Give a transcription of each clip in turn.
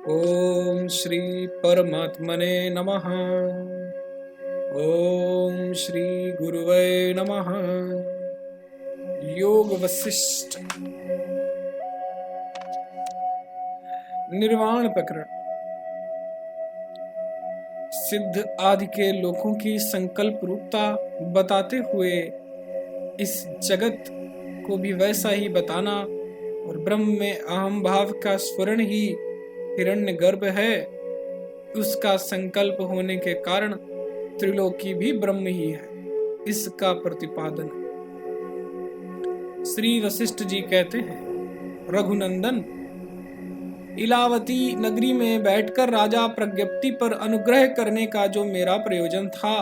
ओम श्री परमात्मने नमः। ओम श्री गुरुवे नमः। योग वशिष्ठ निर्वाण प्रकरण। सिद्ध आदि के लोकों की संकल्प रूपता बताते हुए इस जगत को भी वैसा ही बताना और ब्रह्म में अहम भाव का स्फुरण ही हिरण्य गर्भ है, उसका संकल्प होने के कारण त्रिलोकी भी ब्रह्म ही है, इसका प्रतिपादन। श्री वशिष्ठ जी कहते हैं, रघुनंदन, इलावती नगरी में बैठकर राजा प्रज्ञप्ति पर अनुग्रह करने का जो मेरा प्रयोजन था,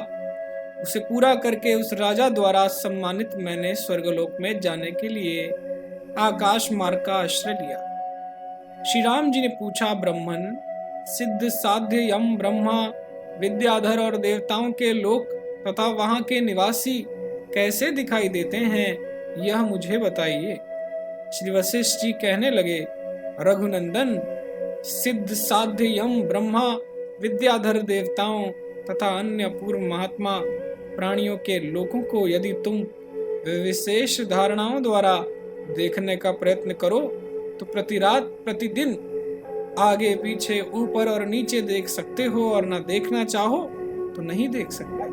उसे पूरा करके उस राजा द्वारा सम्मानित मैंने स्वर्गलोक में जाने के लिए आकाश मार्ग का आश्रय लिया। श्री राम जी ने पूछा, ब्रह्मन, सिद्ध साध्य यम ब्रह्मा विद्याधर और देवताओं के लोक तथा वहां के निवासी कैसे दिखाई देते हैं, यह मुझे बताइए। श्री वशिष्ठ जी कहने लगे, रघुनंदन, सिद्ध साध्य यम ब्रह्मा विद्याधर देवताओं तथा अन्य पूर्व महात्मा प्राणियों के लोकों को यदि तुम विशेष धारणाओं द्वारा देखने का प्रयत्न करो तो प्रति रात प्रतिदिन आगे पीछे ऊपर और नीचे देख सकते हो, और ना देखना चाहो तो नहीं देख सकते।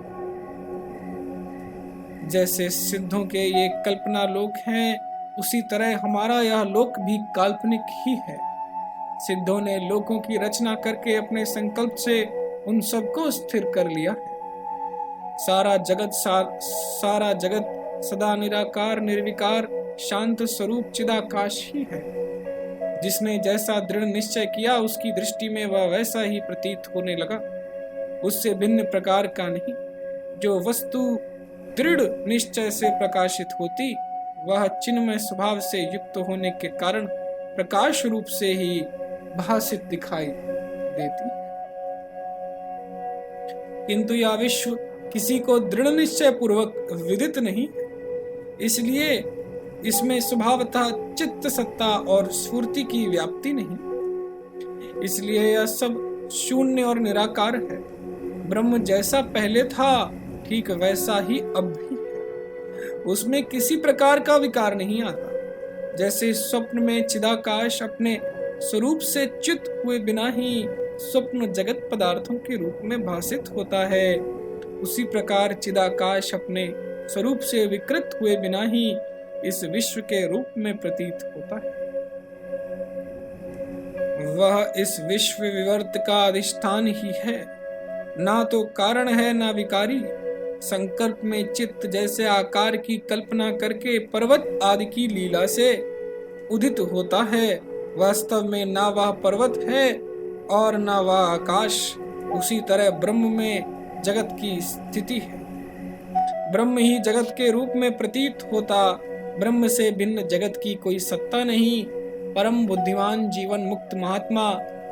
जैसे सिद्धों के ये कल्पना लोक हैं, उसी तरह हमारा यह लोक भी काल्पनिक ही है। सिद्धों ने लोकों की रचना करके अपने संकल्प से उन सबको स्थिर कर लिया है। सारा जगत सदा निराकार निर्विकार शांत स्वरूप चिदाकाश ही है। जिसने जैसा दृढ़ निश्चय किया उसकी दृष्टि में वह वैसा ही प्रतीत होने लगा, उससे भिन्न प्रकार का नहीं। जो वस्तु दृढ़ निश्चय से प्रकाशित होती, वह चिन्मय स्वभाव से युक्त होने के कारण प्रकाश रूप से ही भासित दिखाई देती। किंतु यह विश्व किसी को दृढ़ निश्चय पूर्वक विदित नहीं, इसलिए इसमें स्वभावतः चित्त सत्ता और स्फूर्ति की व्याप्ति नहीं। इसलिए यह सब शून्य और निराकार है। ब्रह्म जैसा पहले था, ठीक वैसा ही अब भी है। उसमें किसी प्रकार का विकार नहीं आता। जैसे स्वप्न में चिदाकाश अपने स्वरूप से च्युत हुए बिना ही स्वप्न जगत पदार्थों के रूप में भासित होता है, उसी प्रकार चिदाकाश अपने स्वरूप से विकृत हुए बिना ही इस विश्व के रूप में प्रतीत होता है। वह इस विश्व विवर्त का अधिष्ठान ही है, ना तो कारण है ना विकारी। संकल्प में चित्त जैसे आकार की कल्पना करके पर्वत आदि की लीला से उदित होता है, वास्तव में ना वह पर्वत है और ना वह आकाश। उसी तरह ब्रह्म में जगत की स्थिति है। ब्रह्म ही जगत के रूप में प्रतीत होता, ब्रह्म से भिन्न जगत की कोई सत्ता नहीं। परम बुद्धिमान जीवन मुक्त महात्मा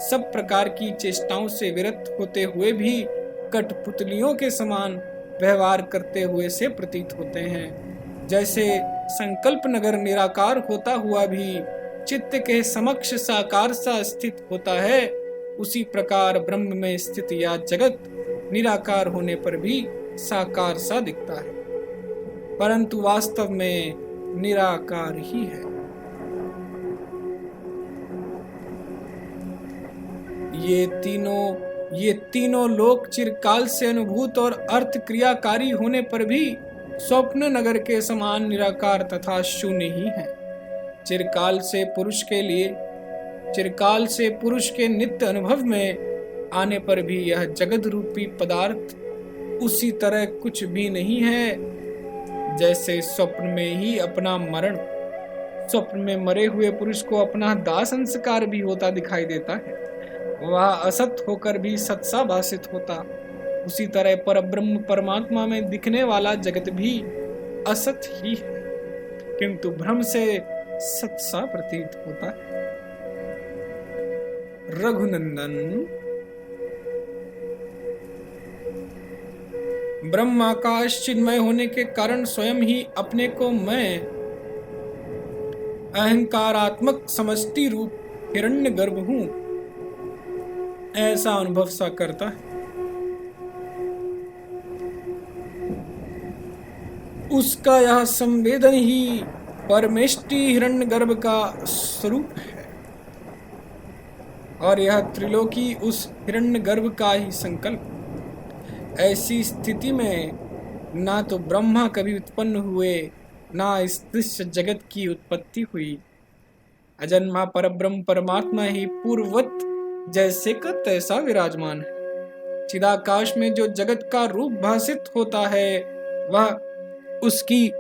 सब प्रकार की चेष्टाओं से विरत होते हुए भी कठपुतलियों के समान व्यवहार करते हुए से प्रतीत होते हैं। जैसे संकल्प नगर निराकार होता हुआ भी चित्त के समक्ष साकार सा स्थित होता है, उसी प्रकार ब्रह्म में स्थित या जगत निराकार होने पर भी साकार सा दिखता है, परंतु वास्तव में निराकार ही है। ये तीनों लोक चिरकाल से अनुभूत और अर्थ क्रियाकारी होने पर भी स्वप्न नगर के समान निराकार तथा शून्य ही है। चिरकाल से पुरुष के नित्य अनुभव में आने पर भी यह जगत रूपी पदार्थ उसी तरह कुछ भी नहीं है। जैसे स्वप्न में ही अपना मरण, स्वप्न में मरे हुए पुरुष को अपना दाह संस्कार भी होता दिखाई देता है, वह असत होकर भी सत्सा भासित होता, उसी तरह परब्रह्म परमात्मा में दिखने वाला जगत भी असत ही है, किंतु भ्रम से सत्सा प्रतीत होता है। रघुनंदन, ब्रह्म आकाश चिन्मय होने के कारण स्वयं ही अपने को मैं अहंकारात्मक समष्टि रूप हिरण्य गर्भ हूं। ऐसा अनुभव सा करता है। उसका यह संवेदन ही परमेष्टि हिरण्यगर्भ का स्वरूप है और यह त्रिलोकी उस हिरण्यगर्भ का ही संकल्प। ऐसी स्थिति में ना तो ब्रह्मा कभी उत्पन्न हुए, ना इस दृश्य जगत की उत्पत्ति हुई। अजन्मा परब्रह्म परमात्मा ही पूर्ववत जैसे का तैसा विराजमान है। चिदाकाश में जो जगत का रूप भासित होता है वह उसकी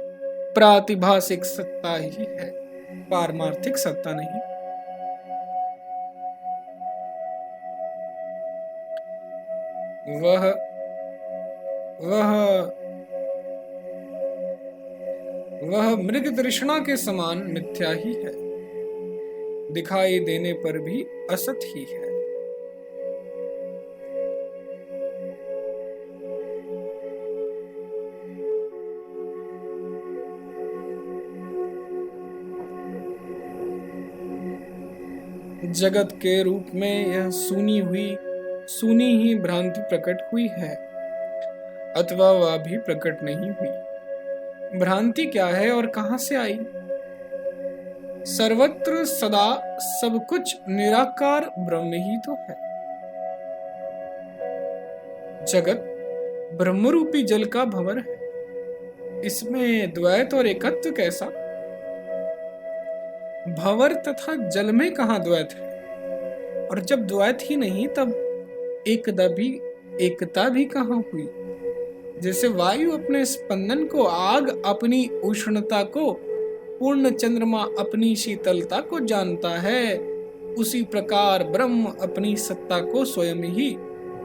प्रातिभासिक सत्ता ही है, पारमार्थिक सत्ता नहीं। वह मृग तृष्णा के समान मिथ्या ही है, दिखाई देने पर भी असत ही है। जगत के रूप में यह सूनी ही भ्रांति प्रकट हुई है, अथवा वह भी प्रकट नहीं हुई। भ्रांति क्या है और कहां से आई? सर्वत्र सदा सब कुछ निराकार ब्रह्म ही तो है। जगत ब्रह्मरूपी जल का भंवर है, इसमें द्वैत और एकत्व कैसा? भंवर तथा जल में कहां द्वैत है? और जब द्वैत ही नहीं तब एकता भी कहां हुई? जैसे वायु अपने स्पंदन को, आग अपनी उष्णता को, पूर्ण चंद्रमा अपनी शीतलता को जानता है, उसी प्रकार ब्रह्म अपनी सत्ता को स्वयं ही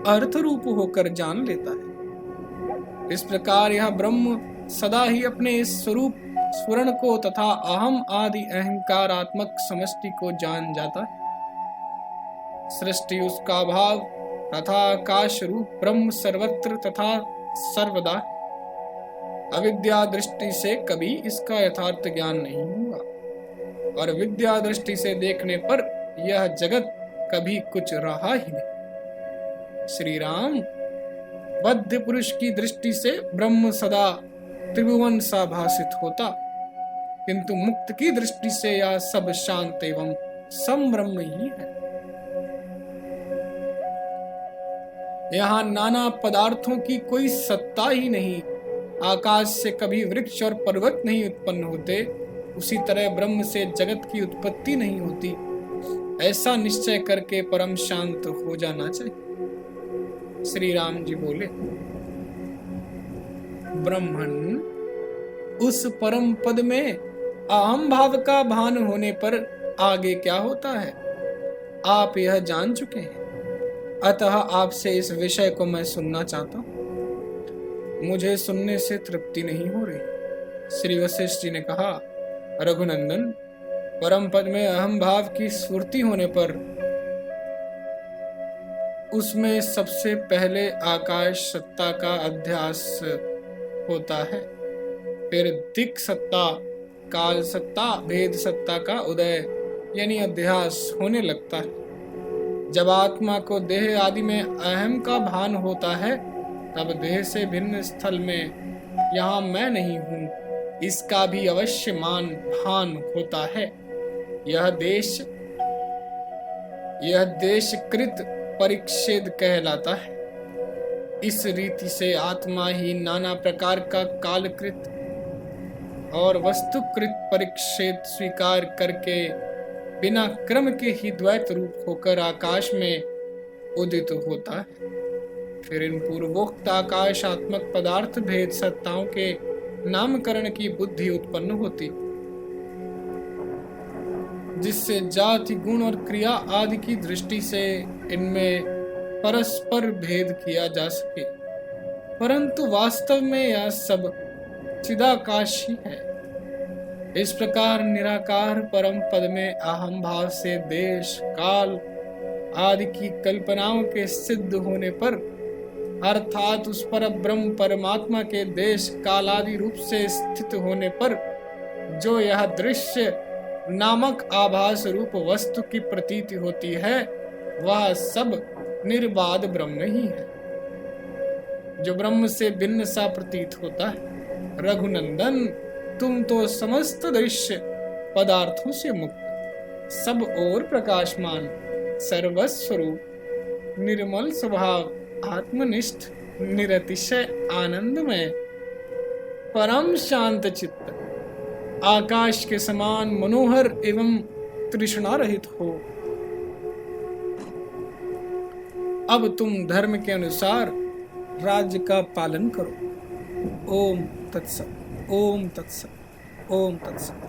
अर्थ रूप होकर जान लेता है। इस प्रकार यह ब्रह्म सदा ही अपने इस स्वरूप स्वर्ण को तथा अहम आदि अहंकारात्मक समष्टि को जान जाता है। सृष्टि उसका भाव तथा आकाश रूप ब्रह्म सर्वत्र तथा सर्वदा। अविद्या दृष्टि से कभी इसका यथार्थ ज्ञान नहीं हुआ और विद्या दृष्टि से देखने पर यह जगत कभी कुछ रहा ही नहीं। श्री राम, बद्ध पुरुष की दृष्टि से ब्रह्म सदा त्रिभुवन सा भासित होता, किंतु मुक्त की दृष्टि से यह सब शांत एवं समब्रह्म ही है। यहाँ नाना पदार्थों की कोई सत्ता ही नहीं। आकाश से कभी वृक्ष और पर्वत नहीं उत्पन्न होते, उसी तरह ब्रह्म से जगत की उत्पत्ति नहीं होती। ऐसा निश्चय करके परम शांत हो जाना चाहिए। श्री राम जी बोले, ब्रह्मन, उस परम पद में अहम भाव का भान होने पर आगे क्या होता है आप यह जान चुके हैं, अतः आपसे इस विषय को मैं सुनना चाहता हूं। मुझे सुनने से तृप्ति नहीं हो रही। श्री वशिष्ठ जी ने कहा, रघुनंदन, परम पद में अहम भाव की स्फूर्ति होने पर उसमें सबसे पहले आकाश सत्ता का अध्यास होता है, फिर दिक् सत्ता, काल सत्ता, भेद सत्ता का उदय यानी अध्यास होने लगता है। जब आत्मा को देह आदि में अहम का भान होता है, तब देह से भिन्न स्थल में यहाँ मैं नहीं हूँ इसका भी अवश्य भान होता है। यह देशकृत परिच्छेद कहलाता है। इस रीति से आत्मा ही नाना प्रकार का कालकृत और वस्तुकृत परिच्छेद स्वीकार करके बिना क्रम के ही द्वैत रूप होकर आकाश में उदित होता है। फिर इन पूर्वोक्त आकाशात्मक पदार्थ भेद सत्ताओं के नामकरण की बुद्धि उत्पन्न होती, जिससे जाति, गुण और क्रिया आदि की दृष्टि से इनमें परस्पर भेद किया जा सके, परंतु वास्तव में यह सब चिदाकाश ही है। इस प्रकार निराकार परम पद में अहम भाव से देश, काल आदि की कल्पनाओं के सिद्ध होने पर, अर्थात उस पर ब्रह्म परमात्मा के देश काल आदि रूप से स्थित होने पर, जो यह दृश्य नामक आभास रूप वस्तु की प्रतीति होती है, वह सब निर्बाध ब्रह्म ही है, जो ब्रह्म से भिन्न सा प्रतीत होता है। रघुनंदन, तुम तो समस्त दृश्य पदार्थों से मुक्त, सब और प्रकाशमान, सर्वस्वरूप, निर्मल स्वभाव, आत्मनिष्ठ, निरतिशय आनंदमय, परम शांत चित्त, आकाश के समान मनोहर एवं तृष्णा रहित हो। अब तुम धर्म के अनुसार राज्य का पालन करो। ओम तत्सत, ओम तत्सत, ओम तत्सत।